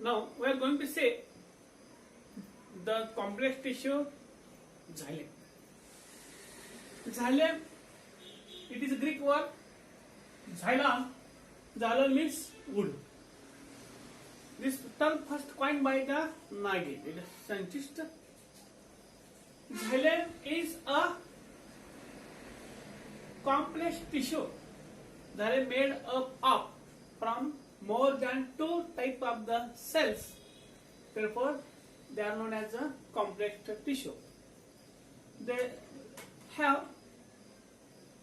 Now we are going to say the complex tissue xylem. Xylem, it is a Greek word. Xylem, xylem means wood. This term first coined by the Nagy, the scientist. Xylem is a complex tissue that is made up of from more than two types of the cells. Therefore, they are known as a complex tissue. They have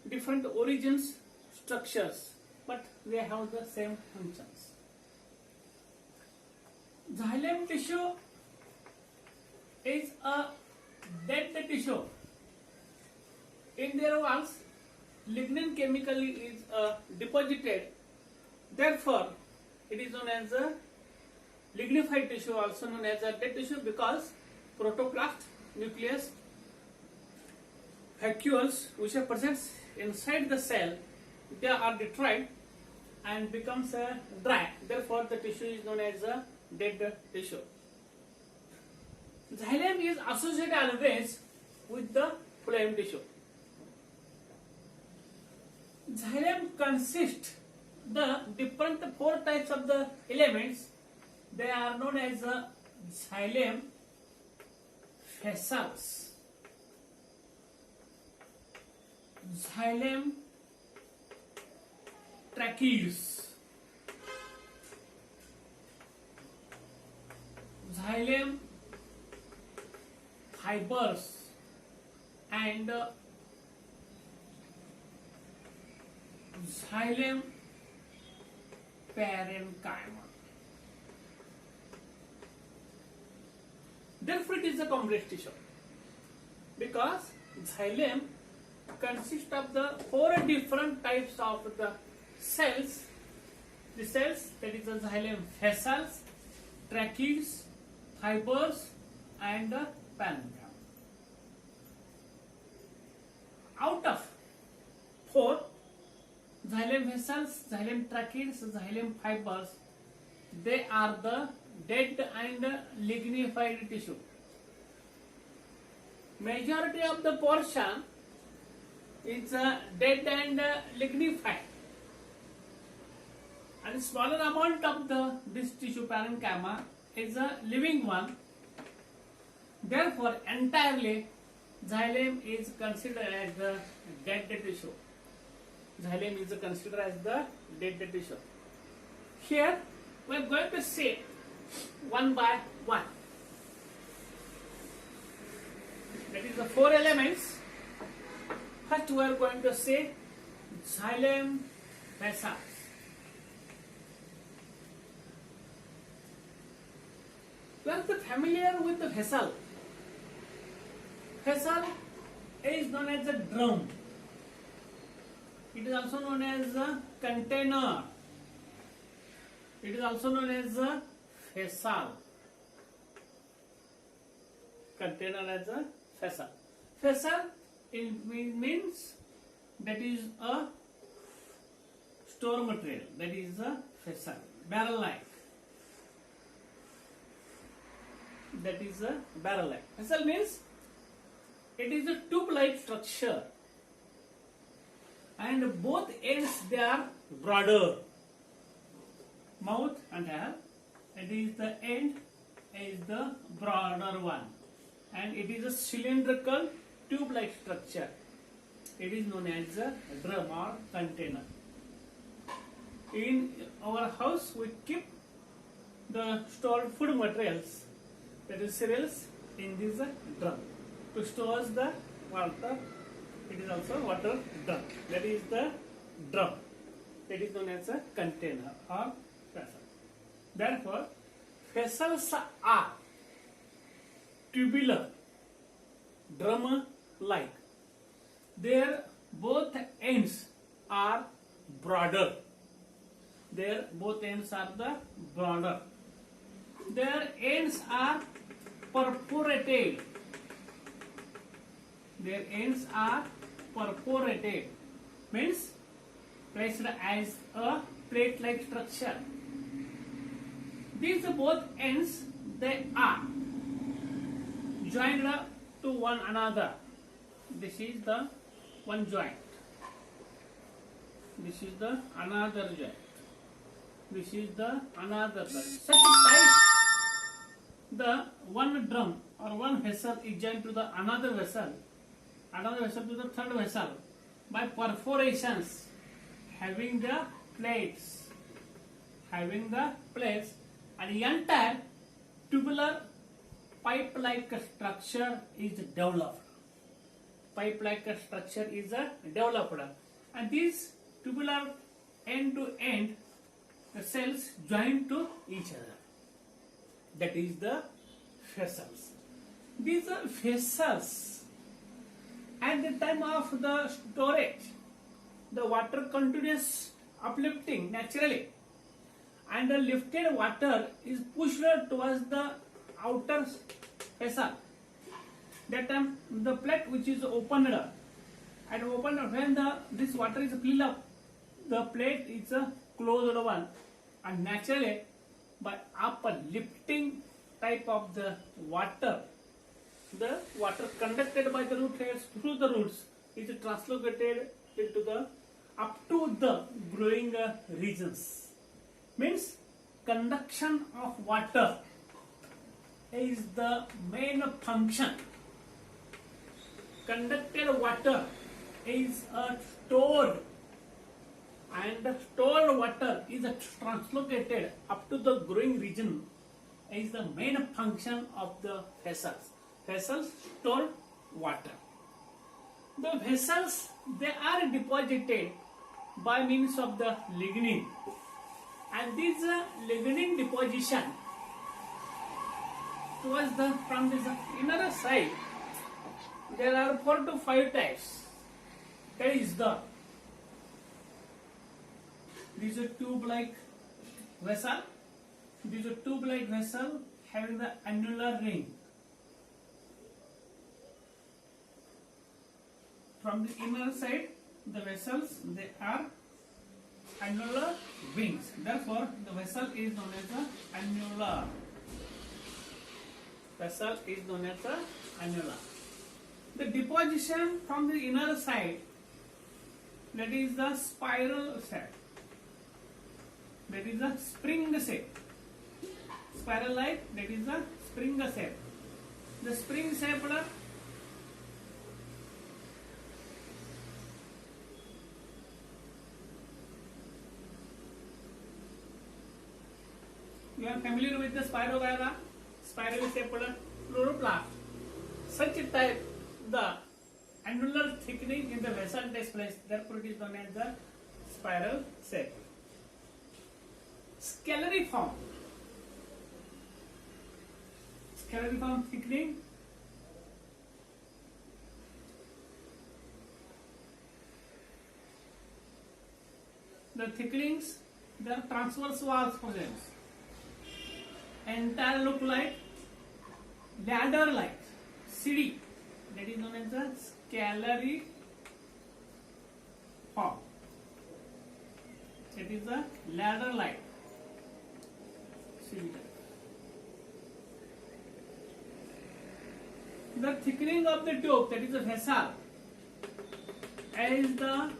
different origins, structures, but they have the same functions. Xylem tissue is a dead tissue. In their walls, lignin chemically is deposited. Therefore, it is known as a lignified tissue, also known as a dead tissue, because protoplast, nucleus, vacuoles which are present inside the cell, they are destroyed and becomes dry. Therefore, the tissue is known as a dead tissue. Xylem is associated always with the phloem tissue. Xylem consists the different four types of the elements. They are known as xylem facils, xylem tracheus, xylem fibers, and xylem parenchyma. Therefore, it is a complex tissue because xylem consists of the four different types of the cells. The cells, that is the xylem facils, tracheus, fibers, and parenchyma. Out of four, xylem facils, xylem tracheus, xylem fibers, they are the dead and lignified tissue. Majority of the portion is dead and lignified, and smaller amount of this tissue parenchyma is a living one. Therefore, entirely xylem is considered as the dead tissue. Xylem is considered as the dead tissue. Here we are going to see one by one. That is the four elements. First we are going to say xylem facils. You are familiar with the vessel. Vessel is known as a drum. It is also known as a container. It is also known as a vessel. Container as a vessel. Vessel means that is a store material. That is a vessel. Barrel-like. That is a barrel-like. Vessel means it is a tube-like structure, and both ends they are broader. Mouth and hair. It is the end is the broader one, and it is a cylindrical tube-like structure. It is known as a drum or container. In our house, we keep the stored food materials, that is cereals, in this drum. To store the water, it is also water drum. That is the drum. It is known as a container or vessel. Therefore, vessels are tubular, drum-like. Their both ends are broader. Their both ends are the broader. Their ends are perforated. Their ends are perforated. these both ends, they are joined up to one another. This is the one joint. This is the another joint. This is the another joint. Such type, the one drum or one vessel is joined to the another vessel to the third vessel by perforations having the plates, and the entire tubular pipe-like structure is developed. And these tubular end to end, the cells join to each other. That is the vessels. These are vessels. At the time of the storage, the water continues uplifting naturally, and the lifted water is pushed towards the outer vessel. That time the plate which is opened, and when this water is filled up, the plate is a closed one, and naturally by uplifting type of the water conducted by the root hairs through the roots is translocated into the up to the growing regions. Means conduction of water is the main function. Conducted water is stored, and the stored water is translocated up to the growing region is the main function of the vessels. Vessels store water. The vessels, they are deposited by means of the lignin, and this lignin deposition towards the from this inner side, there are 4 to 5 types. There is these are tube-like vessel. These are tube-like vessel having the annular ring. From the inner side, the vessels, they are annular wings. Therefore, the vessel is known as the annular. Vessel is known as the annular. The deposition from the inner side, that is the spiral shape. That is the spring shape. Spiral like, that is the spring shape. The spring shape, you are familiar with the spirogyra, spiral shaped chloroplast. Such a type, the annular thickening in the vessel takes place, therefore it is known as the spiral shape. Scalariform thickening. The thickenings, the transverse walls present. Entire look like ladder-like CD. That is known as the scalariform. It is a ladder-like CD. The thickening of the tube, that is a vessel, is the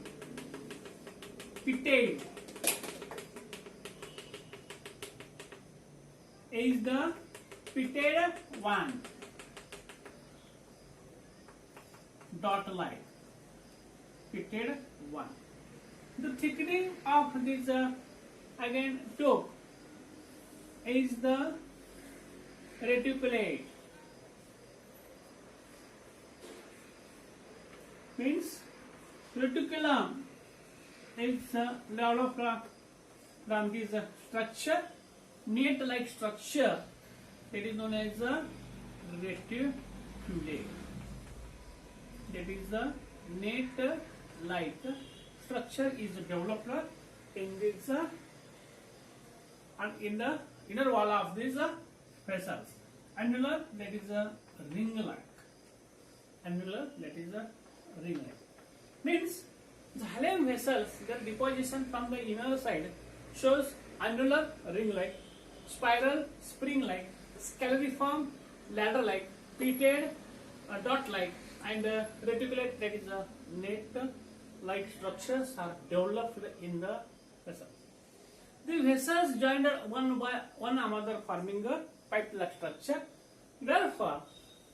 pitted. Is the pitted one. Dot line. Pitted one. The thickening of this again tube is the reticulate. Means reticulum is developed from this structure, net-like structure, that is known as the reticulate. That is the net-like structure is developed in this and in the inner wall of these vessels. Annular, that is a ring-like. Annular, that is a ring-like. Means the xylem vessels, their deposition from the inner side shows annular ring-like, spiral, spring-like, scalariform, ladder-like, pitted, dot-like, and reticulate, that is a net-like structures are developed in the vessel. The vessels joined one by one another forming a pipe-like structure. Therefore,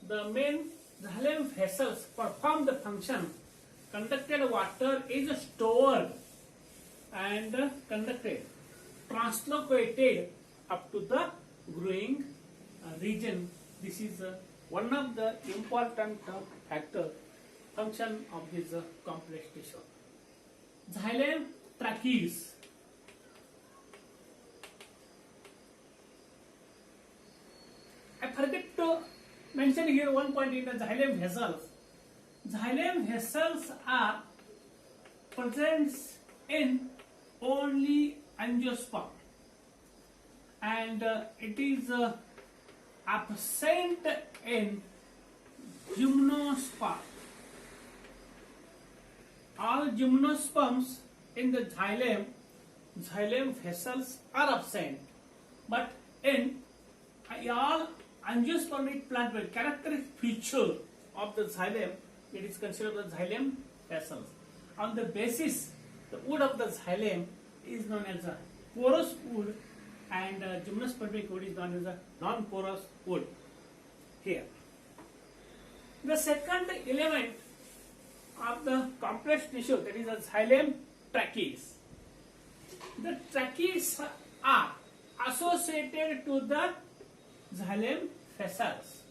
the main xylem vessels perform the function. Conducted water is stored and conducted, translocated up to the growing region. This is one of the important factor function of this complex tissue. Xylem trachees. I forget to mention here one point in the xylem vessels. Xylem vessels are present in only angiosperm, and it is absent in gymnosperm. All gymnosperms in the xylem vessels are absent, but in all angiospermic plant, characteristic feature of the xylem, it is considered the xylem vessels. On the basis, the wood of the xylem is known as a porous wood, and gymnospermic wood is known as a non-porous wood. Here, the second element of the complex tissue, that is a xylem trachees. The trachees are associated to the xylem vessels.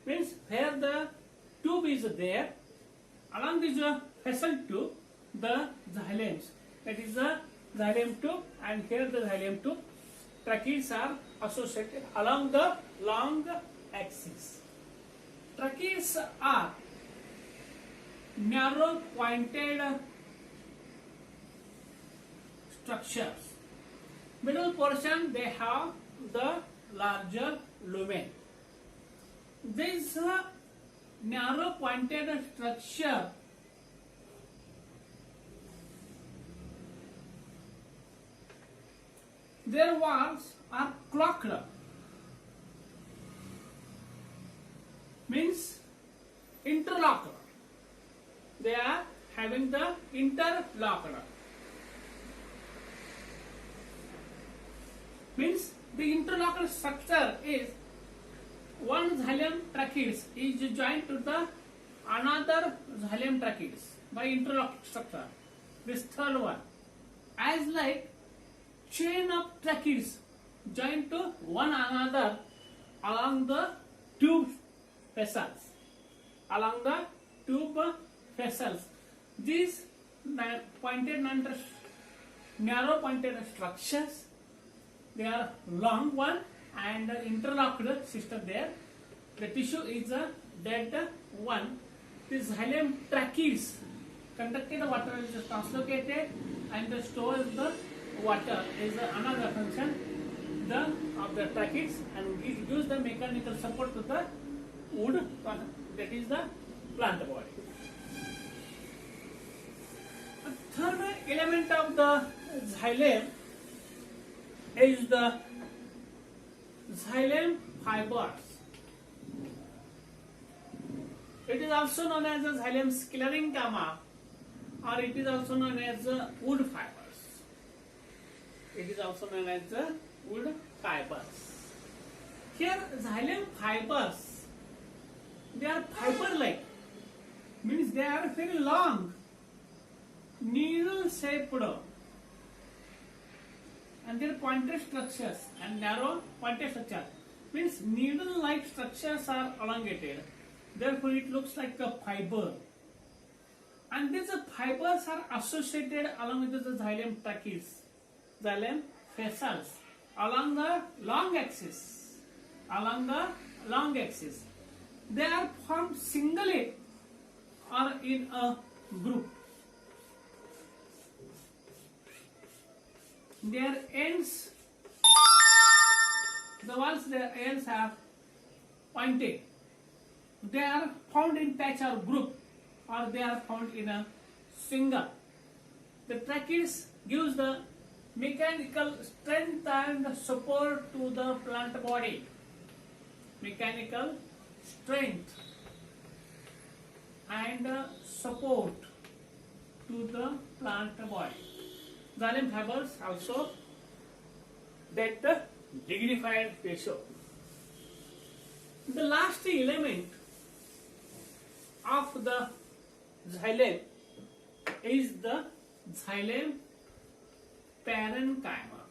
Means where the tube is there, along this vessel tube, the xylems, that is the xylem tube, and here the xylem tube, trachees are associated along the long axis. Trachees are narrow pointed structures. Middle portion, they have the larger lumen. This narrow pointed structure their walls are clocked, means interlocked. They are having the interlocked, means the interlocked structure is one xylem trachees is joined to the another xylem trachees by interlocked structure. This third one, as like chain of trachees joined to one another along the tube vessels. Along the tube vessels, these narrow pointed structures, they are long one and interlocked system there. The tissue is a dead one. This xylem trachees, conducted water is translocated and the store the water is another function of the trachees, and it gives the mechanical support to the wood, that is the plant body. The third element of the xylem is the xylem fibers. It is also known as the xylem sclerenchyma, or it is also known as the wood fibers. It is also known as the wood fibers. Here, xylem fibers, they are fiber-like, means they are very long, needle-shaped, and their pointed structures and narrow pointed structure, means needle-like structures are elongated. Therefore, it looks like a fiber. And these fibers are associated along with the xylem trachees, xylem vessels, along the long axis. Along the long axis, they are formed singly or in a group. Their ends, the walls, their ends are pointed. They are found in patch or group, or they are found in a single. The trachees gives the mechanical strength and support to the plant body. Mechanical strength and support to the plant body. Xylem fibers also that the dignified ratio. The last element of the xylem is the xylem parenchyma.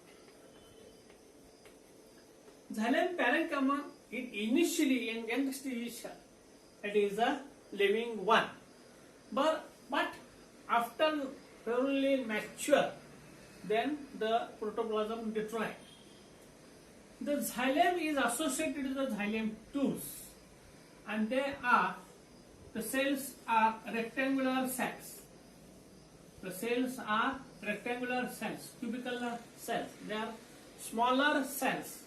Xylem parenchyma is initially in young stage, it is a living one, but after thoroughly mature, then the protoplasm destroyed. The xylem is associated with the xylem tubes, and the cells are rectangular cells. The cells are rectangular cells, cubical cells. They are smaller cells,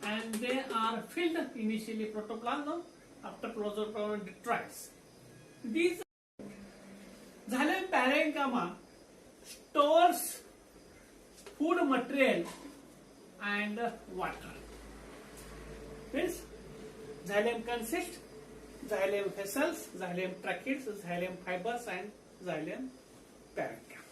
and they are filled initially protoplasm. After protoplasm destroys. These xylem parenchyma stores food material and water. Means xylem consists xylem vessels, xylem tracheids, xylem fibers, and xylem parenchyma.